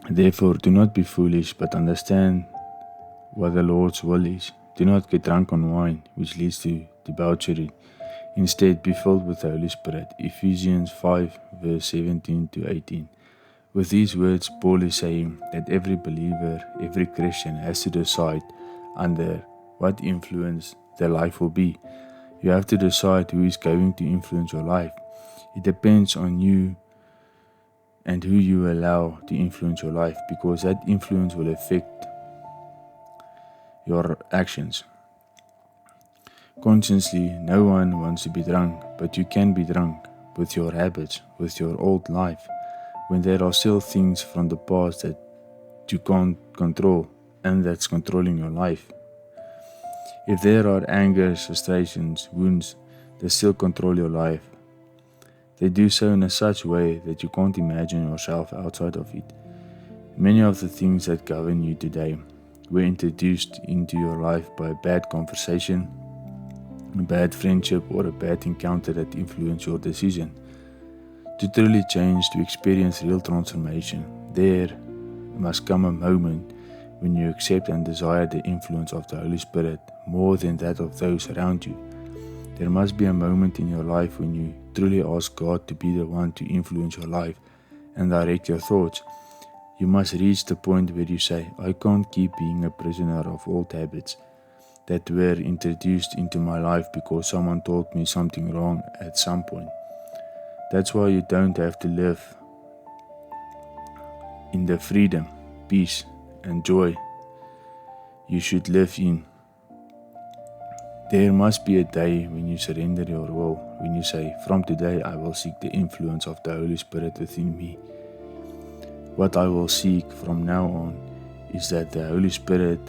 Therefore, do not be foolish, but understand what the Lord's will is. Do not get drunk on wine, which leads to debauchery. Instead, be filled with the Holy Spirit. Ephesians 5, verse 17 to 18. With these words, Paul is saying that every believer, every Christian has to decide under what influence their life will be. You have to decide who is going to influence your life. It depends on you and who you allow to influence your life, because that influence will affect your actions. Consciously, no one wants to be drunk, but you can be drunk with your habits, with your old life, when there are still things from the past that you can't control and that's controlling your life. If there are angers, frustrations, wounds that still control your life, they do so in a such way that you can't imagine yourself outside of it. Many of the things that govern you today were introduced into your life by a bad conversation, a bad friendship, or a bad encounter that influenced your decision. To truly change, to experience real transformation, there must come a moment when you accept and desire the influence of the Holy Spirit more than that of those around you. There must be a moment in your life when you truly ask God to be the one to influence your life and direct your thoughts. You must reach the point where you say, I can't keep being a prisoner of old habits that were introduced into my life because someone told me something wrong at some point. That's why you don't have to live in the freedom, peace, and joy you should live in. There must be a day when you surrender your will, when you say, from today I will seek the influence of the Holy Spirit within me. What I will seek from now on is that the Holy Spirit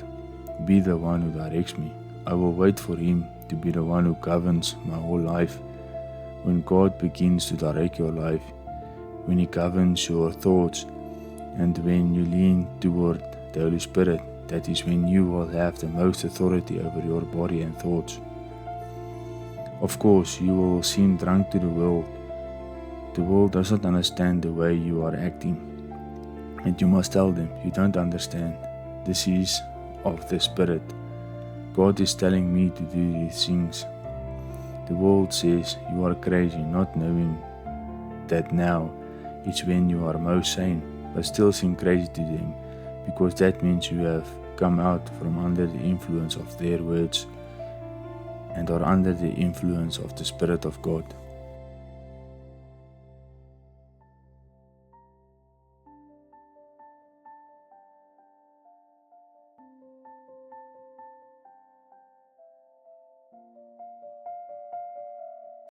be the one who directs me. I will wait for Him to be the one who governs my whole life. When God begins to direct your life, when He governs your thoughts, and when you lean toward the Holy Spirit, that is when you will have the most authority over your body and thoughts. Of course, you will seem drunk to the world. The world does not understand the way you are acting, and you must tell them, you don't understand. This is of the Spirit. God is telling me to do these things. The world says you are crazy, not knowing that now is when you are most sane, but still seem crazy to them, because that means you have come out from under the influence of their words and are under the influence of the Spirit of God.